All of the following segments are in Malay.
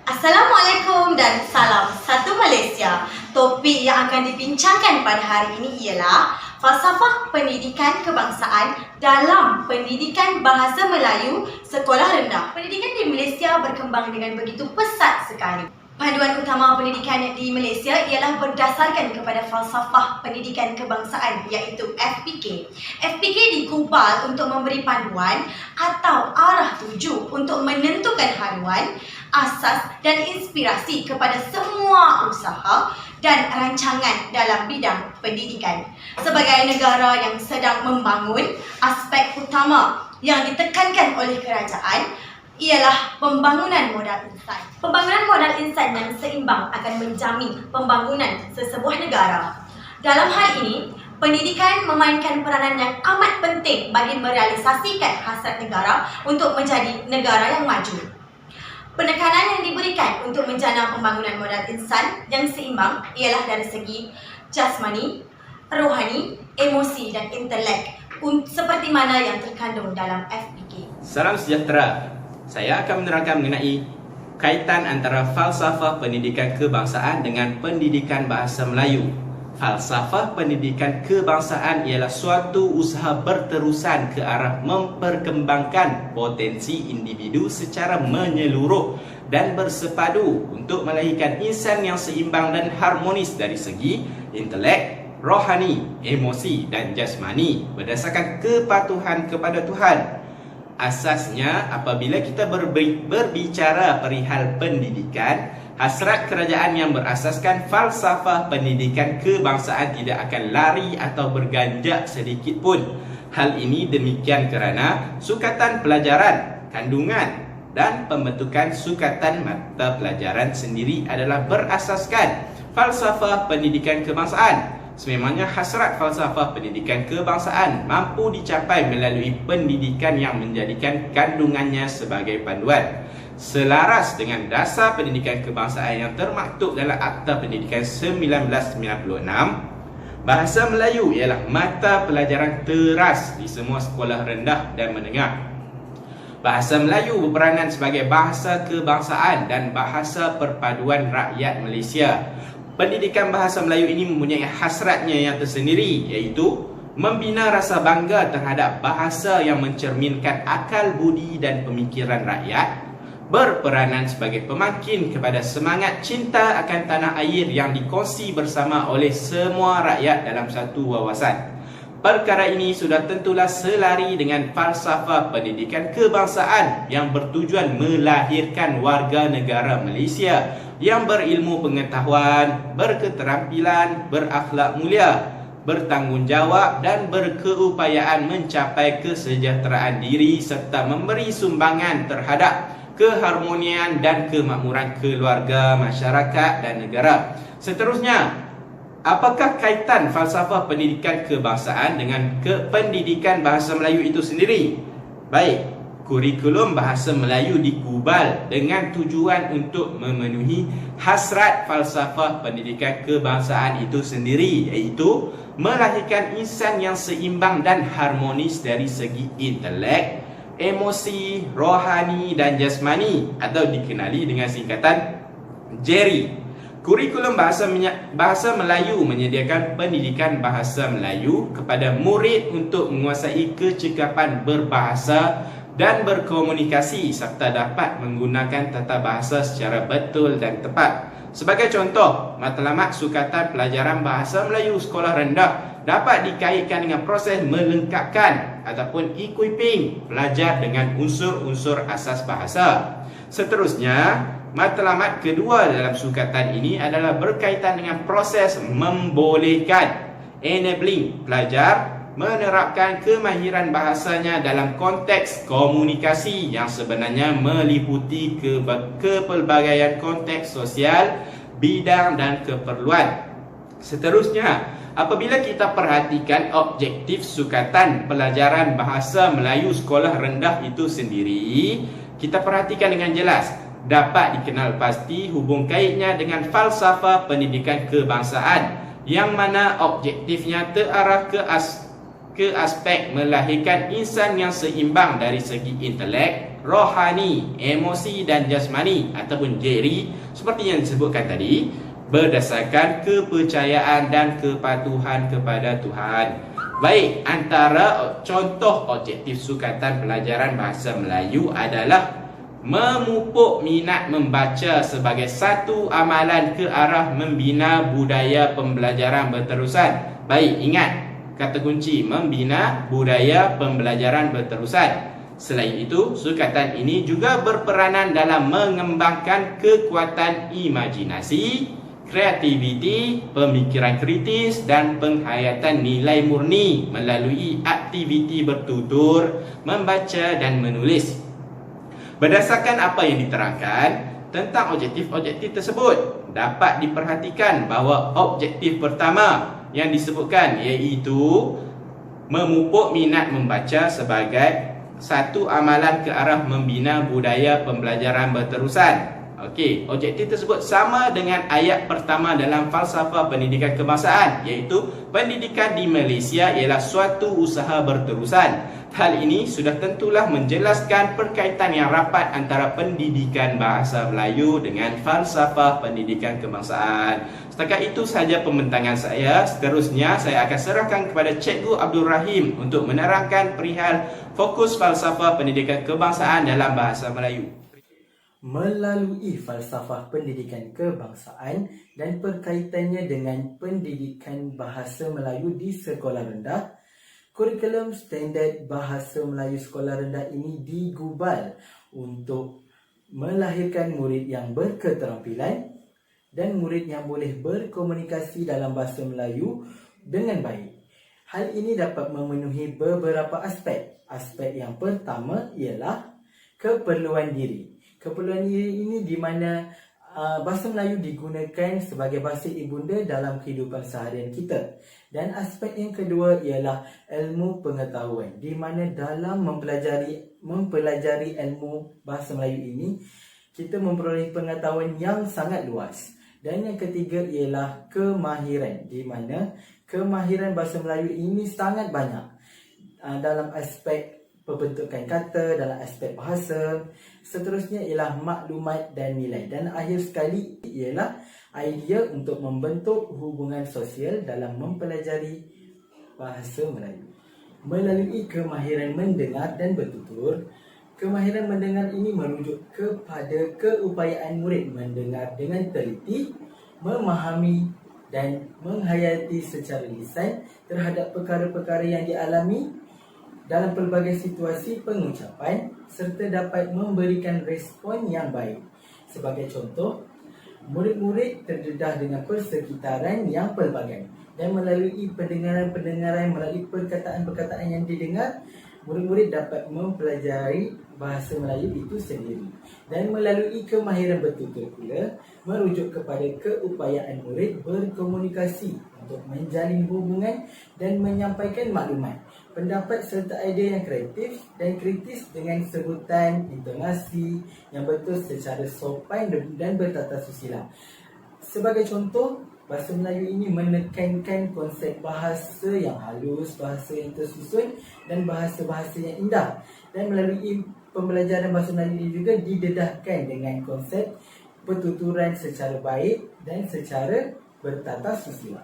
Assalamualaikum dan salam satu Malaysia. Topik yang akan dibincangkan pada hari ini ialah falsafah pendidikan kebangsaan dalam pendidikan bahasa Melayu sekolah rendah. Pendidikan di Malaysia berkembang dengan begitu pesat sekali. Panduan utama pendidikan di Malaysia ialah berdasarkan kepada falsafah pendidikan kebangsaan iaitu FPK. FPK digubal untuk memberi panduan atau arah tuju untuk menentukan haluan, asas dan inspirasi kepada semua usaha dan rancangan dalam bidang pendidikan. Sebagai negara yang sedang membangun, aspek utama yang ditekankan oleh kerajaan ialah pembangunan modal insan. Pembangunan modal insan yang seimbang akan menjamin pembangunan sesebuah negara. Dalam hal ini, pendidikan memainkan peranan yang amat penting bagi merealisasikan hasrat negara untuk menjadi negara yang maju. Penekanan yang diberikan untuk menjana pembangunan modal insan yang seimbang ialah dari segi jasmani, rohani, emosi dan intelek, seperti mana yang terkandung dalam FPK. Salam sejahtera. Saya akan menerangkan mengenai kaitan antara falsafah pendidikan kebangsaan dengan pendidikan bahasa Melayu. Falsafah pendidikan kebangsaan ialah suatu usaha berterusan ke arah memperkembangkan potensi individu secara menyeluruh dan bersepadu untuk melahirkan insan yang seimbang dan harmonis dari segi intelek, rohani, emosi dan jasmani berdasarkan kepatuhan kepada Tuhan. Asasnya, apabila kita berbicara perihal pendidikan, hasrat kerajaan yang berasaskan falsafah pendidikan kebangsaan tidak akan lari atau berganjak sedikit pun. Hal ini demikian kerana sukatan pelajaran, kandungan dan pembentukan sukatan mata pelajaran sendiri adalah berasaskan falsafah pendidikan kebangsaan. Sememangnya hasrat falsafah pendidikan kebangsaan mampu dicapai melalui pendidikan yang menjadikan kandungannya sebagai panduan. Selaras dengan dasar pendidikan kebangsaan yang termaktub dalam Akta Pendidikan 1996, bahasa Melayu ialah mata pelajaran teras di semua sekolah rendah dan menengah. Bahasa Melayu berperanan sebagai bahasa kebangsaan dan bahasa perpaduan rakyat Malaysia. Pendidikan bahasa Melayu ini mempunyai hasratnya yang tersendiri, iaitu membina rasa bangga terhadap bahasa yang mencerminkan akal budi dan pemikiran rakyat, berperanan sebagai pemakin kepada semangat cinta akan tanah air yang dikongsi bersama oleh semua rakyat dalam satu wawasan. Perkara ini sudah tentulah selari dengan falsafah pendidikan kebangsaan yang bertujuan melahirkan warga negara Malaysia yang berilmu pengetahuan, berketerampilan, berakhlak mulia, bertanggungjawab dan berkeupayaan mencapai kesejahteraan diri serta memberi sumbangan terhadap keharmonian dan kemakmuran keluarga, masyarakat dan negara. Seterusnya, apakah kaitan falsafah pendidikan kebangsaan dengan pendidikan bahasa Melayu itu sendiri? Baik, kurikulum bahasa Melayu digubal dengan tujuan untuk memenuhi hasrat falsafah pendidikan kebangsaan itu sendiri, iaitu melahirkan insan yang seimbang dan harmonis dari segi intelek, emosi, rohani dan jasmani atau dikenali dengan singkatan JERI. Kurikulum bahasa Melayu menyediakan pendidikan bahasa Melayu kepada murid untuk menguasai kecekapan berbahasa dan berkomunikasi serta dapat menggunakan tata bahasa secara betul dan tepat. Sebagai contoh, matlamat sukatan pelajaran bahasa Melayu sekolah rendah dapat dikaitkan dengan proses melengkapkan ataupun equipping pelajar dengan unsur-unsur asas bahasa. Seterusnya, Matlamat kedua dalam sukatan ini adalah berkaitan dengan proses membolehkan, enabling pelajar menerapkan kemahiran bahasanya dalam konteks komunikasi yang sebenarnya meliputi kepelbagaian konteks sosial, bidang dan keperluan. Seterusnya, apabila kita perhatikan objektif sukatan pelajaran bahasa Melayu sekolah rendah itu sendiri, kita perhatikan dengan jelas, dapat dikenal pasti hubung kaitnya dengan falsafah pendidikan kebangsaan yang mana objektifnya terarah ke aspek melahirkan insan yang seimbang dari segi intelek, rohani, emosi dan jasmani ataupun jeri seperti yang disebutkan tadi, berdasarkan kepercayaan dan kepatuhan kepada Tuhan. Baik, antara contoh objektif sukatan pelajaran bahasa Melayu adalah memupuk minat membaca sebagai satu amalan ke arah membina budaya pembelajaran berterusan. Baik, ingat kata kunci, membina budaya pembelajaran berterusan. Selain itu, sukatan ini juga berperanan dalam mengembangkan kekuatan imajinasi, kreativiti, pemikiran kritis dan penghayatan nilai murni melalui aktiviti bertutur, membaca dan menulis. Berdasarkan apa yang diterangkan tentang objektif-objektif tersebut, dapat diperhatikan bahawa objektif pertama yang disebutkan iaitu memupuk minat membaca sebagai satu amalan ke arah membina budaya pembelajaran berterusan. Okey, objektif tersebut sama dengan ayat pertama dalam falsafah pendidikan kebangsaan, iaitu pendidikan di Malaysia ialah suatu usaha berterusan. Hal ini sudah tentulah menjelaskan perkaitan yang rapat antara pendidikan bahasa Melayu dengan falsafah pendidikan kebangsaan. Setakat itu sahaja pembentangan saya. Seterusnya saya akan serahkan kepada Cikgu Abdul Rahim untuk menerangkan perihal fokus falsafah pendidikan kebangsaan dalam bahasa Melayu. Melalui falsafah pendidikan kebangsaan dan perkaitannya dengan pendidikan bahasa Melayu di sekolah rendah, kurikulum standard bahasa Melayu sekolah rendah ini digubal untuk melahirkan murid yang berketerampilan dan murid yang boleh berkomunikasi dalam bahasa Melayu dengan baik. Hal ini dapat memenuhi beberapa aspek. Aspek yang pertama ialah keperluan diri. Keperluan diri ini di mana bahasa Melayu digunakan sebagai bahasa ibunda dalam kehidupan seharian kita. Dan aspek yang kedua ialah ilmu pengetahuan, di mana dalam mempelajari ilmu bahasa Melayu ini, kita memperoleh pengetahuan yang sangat luas. Dan yang ketiga ialah kemahiran, di mana kemahiran bahasa Melayu ini sangat banyak dalam aspek pembentukan kata, dalam aspek bahasa. Seterusnya ialah maklumat dan nilai. Dan akhir sekali ialah idea untuk membentuk hubungan sosial dalam mempelajari bahasa Melayu. Melalui kemahiran mendengar dan bertutur, kemahiran mendengar ini merujuk kepada keupayaan murid mendengar dengan teliti, memahami dan menghayati secara lisan terhadap perkara-perkara yang dialami dalam pelbagai situasi pengucapan serta dapat memberikan respon yang baik. Sebagai contoh, murid-murid terdedah dengan persekitaran yang pelbagai dan melalui pendengaran-pendengaran, melalui perkataan-perkataan yang didengar, murid-murid dapat mempelajari bahasa Melayu itu sendiri. Dan melalui kemahiran bertutur pula merujuk kepada keupayaan murid berkomunikasi untuk menjalin hubungan dan menyampaikan maklumat, pendapat serta idea yang kreatif dan kritis dengan sebutan intonasi yang betul secara sopan dan bertata susila. Sebagai contoh, bahasa Melayu ini menekankan konsep bahasa yang halus, bahasa yang tersusun dan bahasa-bahasa yang indah. Dan melalui pembelajaran bahasa Melayu ini juga didedahkan dengan konsep pertuturan secara baik dan secara bertata susila.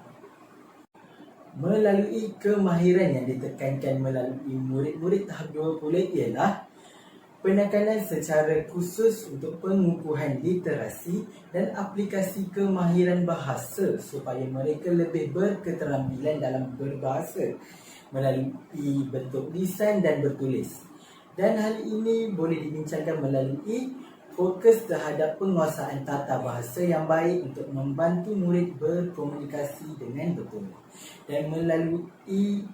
Melalui kemahiran yang ditekankan melalui murid-murid tahap 2 pula ialah penekanan secara khusus untuk pengukuhan literasi dan aplikasi kemahiran bahasa supaya mereka lebih berketerampilan dalam berbahasa melalui bentuk lisan dan bertulis. Dan hal ini boleh dibincangkan melalui fokus terhadap penguasaan tata bahasa yang baik untuk membantu murid berkomunikasi dengan betul. Dan melalui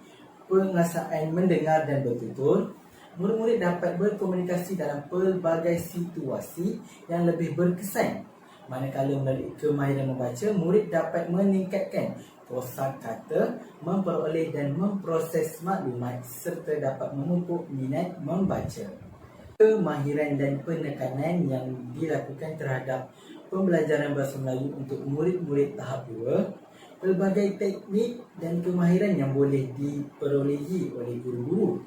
penguasaan mendengar dan bertutur, murid-murid dapat berkomunikasi dalam pelbagai situasi yang lebih berkesan. Manakala melalui kemahiran membaca, murid dapat meningkatkan kosakata, memperoleh dan memproses maklumat serta dapat memupuk minat membaca. Kemahiran dan penekanan yang dilakukan terhadap pembelajaran bahasa Melayu untuk murid-murid tahap 2, pelbagai teknik dan kemahiran yang boleh diperolehi oleh guru-guru,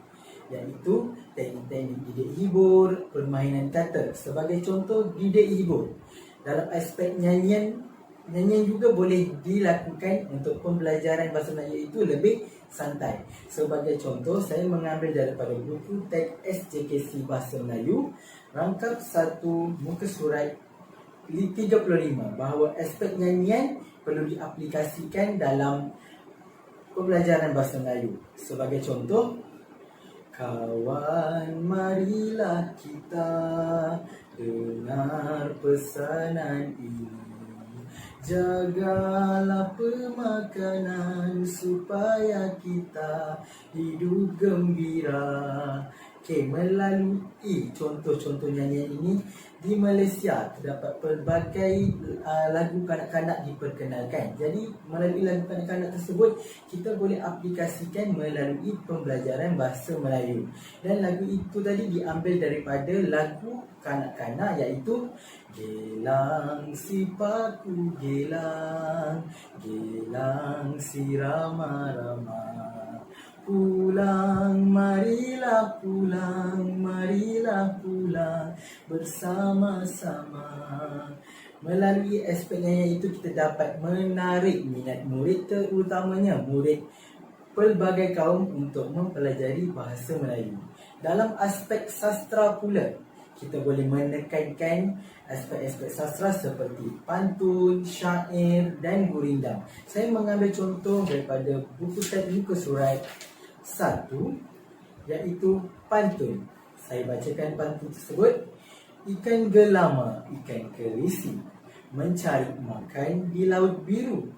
iaitu teknik-teknik didik hibur, permainan kata. Sebagai contoh, didik hibur dalam aspek nyanyian juga boleh dilakukan untuk pembelajaran bahasa Melayu itu lebih santai. Sebagai contoh, saya mengambil daripada buku teks SJKC Bahasa Melayu rangkap 1 muka surat 35 bahawa aspek nyanyian perlu diaplikasikan dalam pembelajaran bahasa Melayu. Sebagai contoh, kawan marilah kita dengar pesanan ini, jagalah pemakanan supaya kita hidup gembira. Melalui contoh-contoh nyanyian ini di Malaysia terdapat pelbagai lagu kanak-kanak diperkenalkan. Jadi melalui lagu kanak-kanak tersebut kita boleh aplikasikan melalui pembelajaran bahasa Melayu. Dan lagu itu tadi diambil daripada lagu kanak-kanak, iaitu Gelang si paku gelang, gelang si rama-rama, pulang marilah pulang bersama-sama. Melalui aspek nyanyian itu kita dapat menarik minat murid, terutamanya murid pelbagai kaum untuk mempelajari bahasa Melayu. Dalam aspek sastra pula, kita boleh menekankan aspek-aspek sastra seperti pantun, syair dan gurindam. Saya mengambil contoh daripada buku teks muka surat 1, iaitu pantun. Saya bacakan pantun tersebut. Ikan gelama, ikan kerisi, mencari makan di laut biru,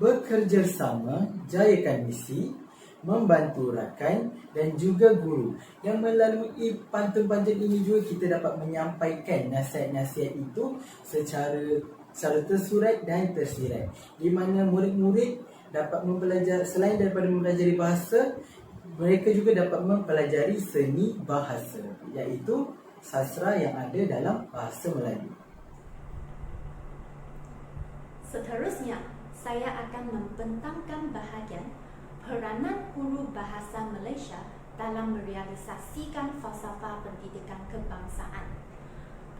bekerja sama, jayakan misi, membantu rakan dan juga guru. Yang melalui pantun-pantun ini juga kita dapat menyampaikan nasihat-nasihat itu secara tersurat dan tersirat, di mana murid-murid dapat mempelajari, selain daripada mempelajari bahasa, mereka juga dapat mempelajari seni bahasa, iaitu sastra yang ada dalam bahasa Melayu. Seterusnya, saya akan membentangkan bahagian peranan guru bahasa Malaysia dalam merealisasikan falsafah pendidikan kebangsaan.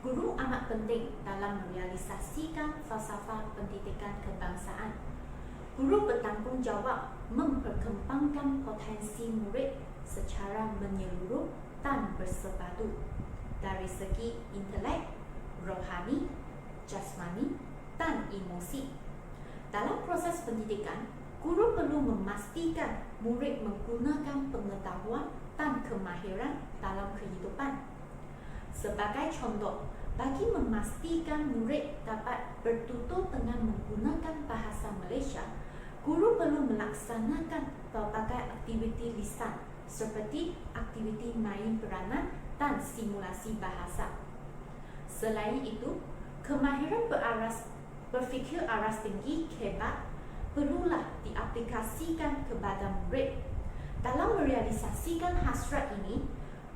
Guru amat penting dalam merealisasikan falsafah pendidikan kebangsaan. Guru bertanggungjawab memperkembangkan potensi murid secara menyeluruh dan bersepadu dari segi intelek, rohani, jasmani dan emosi. Dalam proses pendidikan, guru perlu memastikan murid menggunakan pengetahuan dan kemahiran dalam kehidupan. Sebagai contoh, bagi memastikan murid dapat bertutur dengan menggunakan bahasa Malaysia, guru perlu melaksanakan pelbagai aktiviti lisan seperti aktiviti main peranan dan simulasi bahasa. Selain itu, kemahiran berfikir aras tinggi kebat perlulah diaplikasikan kepada murid. Dalam merealisasikan hasrat ini,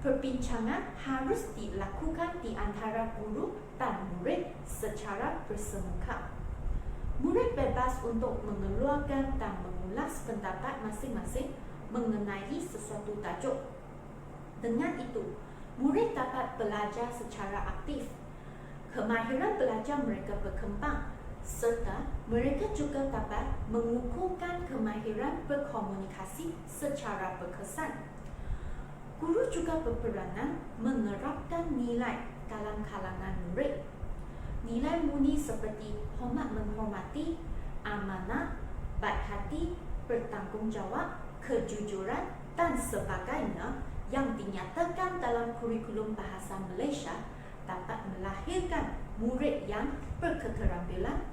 perbincangan harus dilakukan di antara guru dan murid secara bersemuka. Murid bebas untuk mengeluarkan dan mengulas pendapat masing-masing mengenai sesuatu tajuk. Dengan itu, murid dapat belajar secara aktif. Kemahiran belajar mereka berkembang, serta mereka juga dapat mengukuhkan kemahiran berkomunikasi secara berkesan. Guru juga berperanan menerapkan nilai dalam kalangan murid. Nilai murni seperti hormat menghormati, amanah, baik hati, bertanggungjawab, kejujuran dan sebagainya yang dinyatakan dalam kurikulum bahasa Malaysia dapat melahirkan murid yang berketerampilan,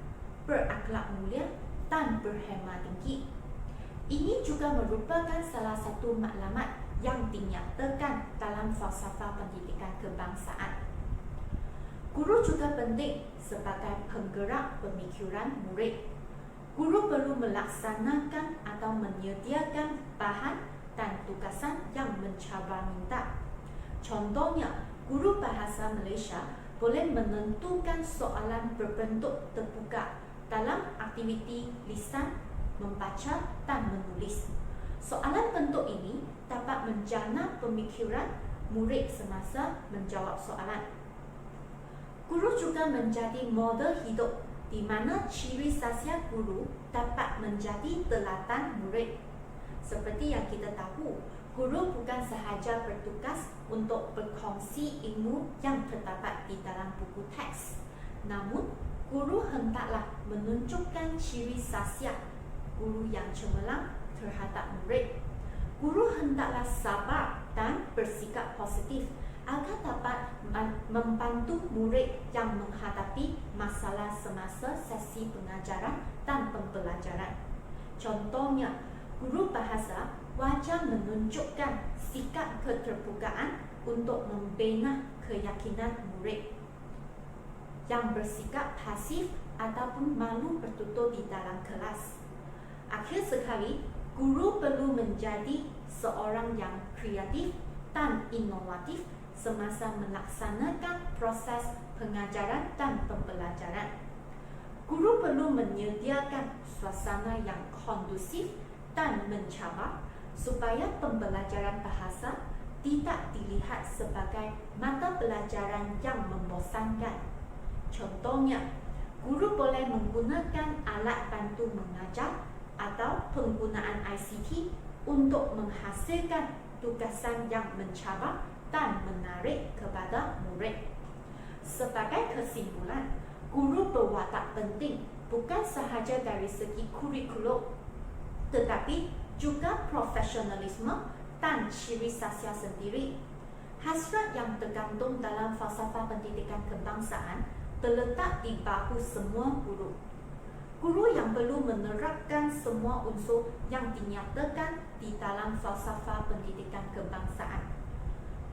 berakhlak mulia dan berhema tinggi. Ini juga merupakan salah satu maklumat yang dinyatakan dalam falsafah pendidikan kebangsaan. Guru juga penting sebagai penggerak pemikiran murid. Guru perlu melaksanakan atau menyediakan bahan dan tugasan yang mencabar minda. Contohnya, guru bahasa Malaysia boleh menentukan soalan berbentuk terbuka dalam aktiviti lisan, membaca dan menulis. Soalan bentuk ini dapat menjana pemikiran murid semasa menjawab soalan. Guru juga menjadi model hidup di mana ciri khasiat guru dapat menjadi telatan murid. Seperti yang kita tahu, guru bukan sahaja bertugas untuk berkongsi ilmu yang terdapat di dalam buku teks. Namun, guru hendaklah menunjukkan ciri khasiat guru yang cemerlang terhadap murid. Guru hendaklah sabar dan bersikap positif agar dapat membantu murid yang menghadapi masalah semasa sesi pengajaran dan pembelajaran. Contohnya, guru bahasa wajar menunjukkan sikap keterbukaan untuk membina keyakinan murid yang bersikap pasif ataupun malu bertutur di dalam kelas. Akhir sekali, guru perlu menjadi seorang yang kreatif dan inovatif semasa melaksanakan proses pengajaran dan pembelajaran. Guru perlu menyediakan suasana yang kondusif dan mencabar supaya pembelajaran bahasa tidak dilihat sebagai mata pelajaran yang membosankan. Contohnya, guru boleh menggunakan alat bantu mengajar atau penggunaan ICT untuk menghasilkan tugasan yang mencabar dan menarik kepada murid. Sebagai kesimpulan, guru berwatak penting bukan sahaja dari segi kurikulum, tetapi juga profesionalisme dan ciri khasiat sendiri. Hasrat yang tergantung dalam falsafah pendidikan kebangsaan terletak di bahu semua guru. Guru yang perlu menerapkan semua unsur yang dinyatakan di dalam falsafah pendidikan kebangsaan.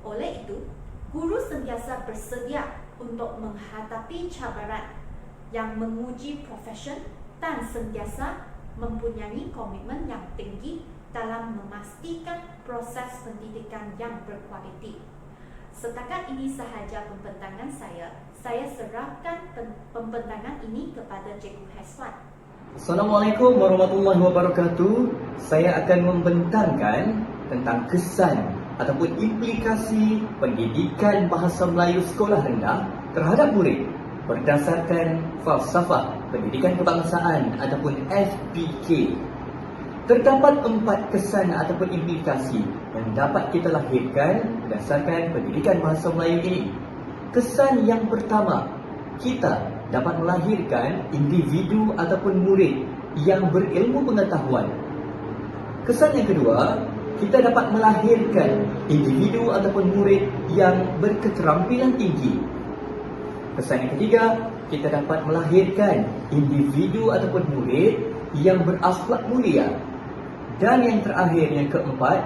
Oleh itu, guru sentiasa bersedia untuk menghadapi cabaran yang menguji profesion dan sentiasa mempunyai komitmen yang tinggi dalam memastikan proses pendidikan yang berkualiti. Setakat ini sahaja pembentangan saya. Saya serahkan pembentangan ini kepada Cikgu Heswan. Assalamualaikum warahmatullahi wabarakatuh. Saya akan membentangkan tentang kesan ataupun implikasi pendidikan bahasa Melayu sekolah rendah terhadap murid berdasarkan falsafah pendidikan kebangsaan ataupun FPK. Terdapat 4 kesan ataupun implikasi yang dapat kita lahirkan berdasarkan pendidikan bahasa Melayu ini. Kesan yang pertama, kita dapat melahirkan individu ataupun murid yang berilmu pengetahuan. Kesan yang kedua, kita dapat melahirkan individu ataupun murid yang berketerampilan tinggi. Kesan yang ketiga, kita dapat melahirkan individu ataupun murid yang berakhlak mulia. Dan yang terakhir, yang keempat,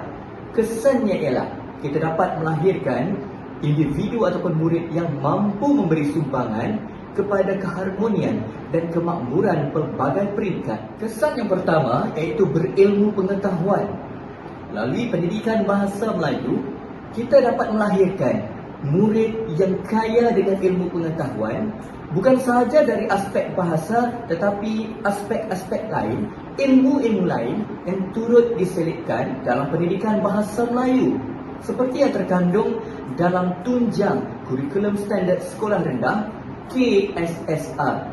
kesannya ialah kita dapat melahirkan individu ataupun murid yang mampu memberi sumbangan kepada keharmonian dan kemakmuran pelbagai peringkat. Kesan yang pertama iaitu berilmu pengetahuan. Melalui pendidikan bahasa Melayu, kita dapat melahirkan murid yang kaya dengan ilmu pengetahuan, bukan sahaja dari aspek bahasa tetapi aspek-aspek lain, ilmu-ilmu lain yang turut diselipkan dalam pendidikan bahasa Melayu, seperti yang terkandung dalam tunjang kurikulum standard sekolah rendah KSSR.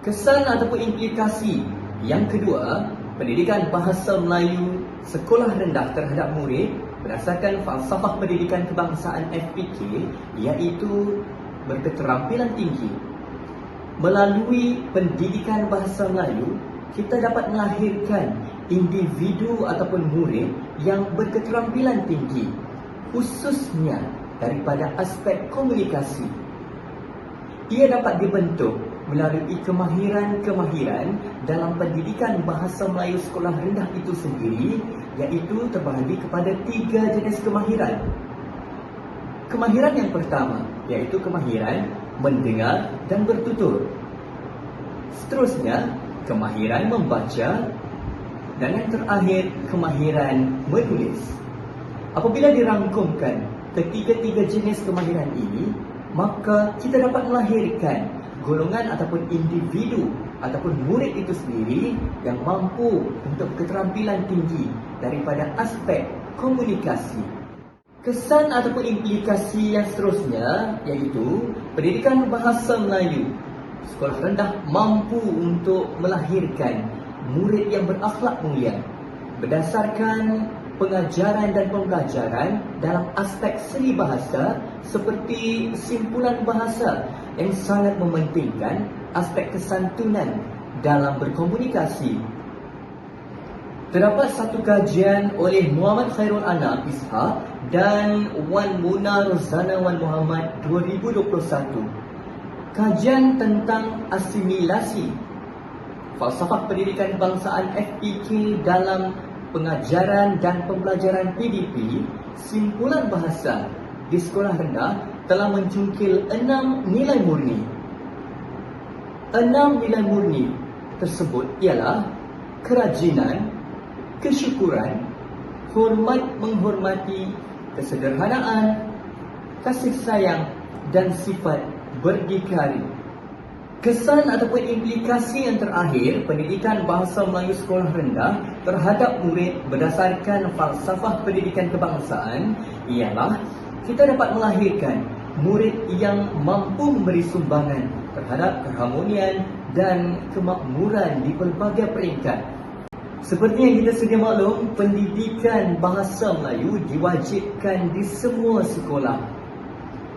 Kesan ataupun implikasi yang kedua, pendidikan bahasa Melayu sekolah rendah terhadap murid berdasarkan falsafah pendidikan kebangsaan FPK iaitu berketerampilan tinggi. Melalui pendidikan bahasa Melayu, kita dapat melahirkan individu ataupun murid yang berketerampilan tinggi, khususnya daripada aspek komunikasi, Ia dapat dibentuk melalui kemahiran-kemahiran dalam pendidikan bahasa Melayu sekolah rendah itu sendiri, iaitu terbahagi kepada 3 jenis kemahiran. Kemahiran yang pertama iaitu kemahiran mendengar dan bertutur. Seterusnya, kemahiran membaca, dan yang terakhir, kemahiran menulis. Apabila dirangkumkan ketiga-tiga jenis kemahiran ini, maka kita dapat melahirkan golongan ataupun individu ataupun murid itu sendiri yang mampu untuk keterampilan tinggi daripada aspek komunikasi. Kesan ataupun implikasi yang seterusnya iaitu pendidikan bahasa Melayu sekolah rendah mampu untuk melahirkan murid yang berakhlak mulia berdasarkan pengajaran dan pembelajaran dalam aspek seni bahasa seperti simpulan bahasa yang sangat mementingkan aspek kesantunan dalam berkomunikasi. Terdapat satu kajian oleh Muhammad Khairul Anam Ishaq dan Wan Muna Rozana Wan Muhammad 2021. Kajian tentang asimilasi falsafah pendidikan kebangsaan FPK dalam pengajaran dan pembelajaran PDP, simpulan bahasa di sekolah rendah telah mencungkil 6 nilai murni. 6 nilai murni tersebut ialah kerajinan, kesyukuran, hormat menghormati, kesederhanaan, kasih sayang dan sifat berdikari. Kesan ataupun implikasi yang terakhir pendidikan bahasa Melayu sekolah rendah terhadap murid berdasarkan falsafah pendidikan kebangsaan ialah kita dapat melahirkan murid yang mampu memberi sumbangan terhadap keharmonian dan kemakmuran di pelbagai peringkat. Seperti yang kita sedia maklum, pendidikan bahasa Melayu diwajibkan di semua sekolah.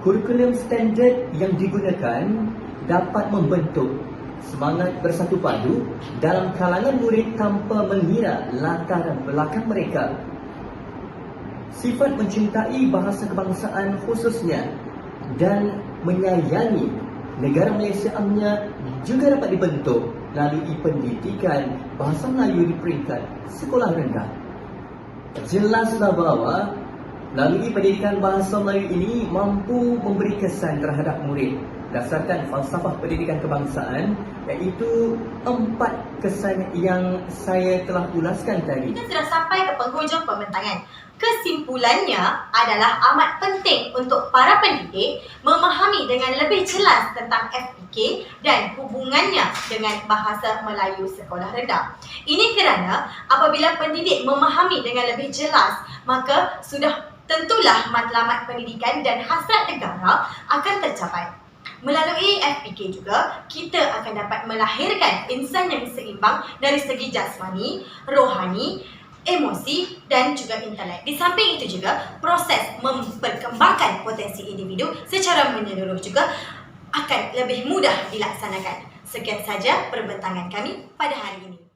Kurikulum standard yang digunakan dapat membentuk semangat bersatu padu dalam kalangan murid tanpa mengira latar belakang mereka. Sifat mencintai bahasa kebangsaan khususnya dan menyayangi negara Malaysia amnya juga dapat dibentuk melalui pendidikan bahasa Melayu di peringkat sekolah rendah. Jelaslah bahawa melalui pendidikan bahasa Melayu ini mampu memberi kesan terhadap murid berdasarkan falsafah pendidikan kebangsaan, iaitu 4 kesan yang saya telah ulaskan tadi. Kita sudah sampai ke penghujung pembentangan. Kesimpulannya adalah amat penting untuk para pendidik memahami dengan lebih jelas tentang FPK dan hubungannya dengan bahasa Melayu sekolah rendah. Ini kerana apabila pendidik memahami dengan lebih jelas, maka sudah tentulah matlamat pendidikan dan hasrat negara akan tercapai. Melalui FPK juga, kita akan dapat melahirkan insan yang seimbang dari segi jasmani, rohani, emosi dan juga intelek. Di samping itu juga, proses memperkembangkan potensi individu secara menyeluruh juga akan lebih mudah dilaksanakan. Sekian saja perbentangan kami pada hari ini.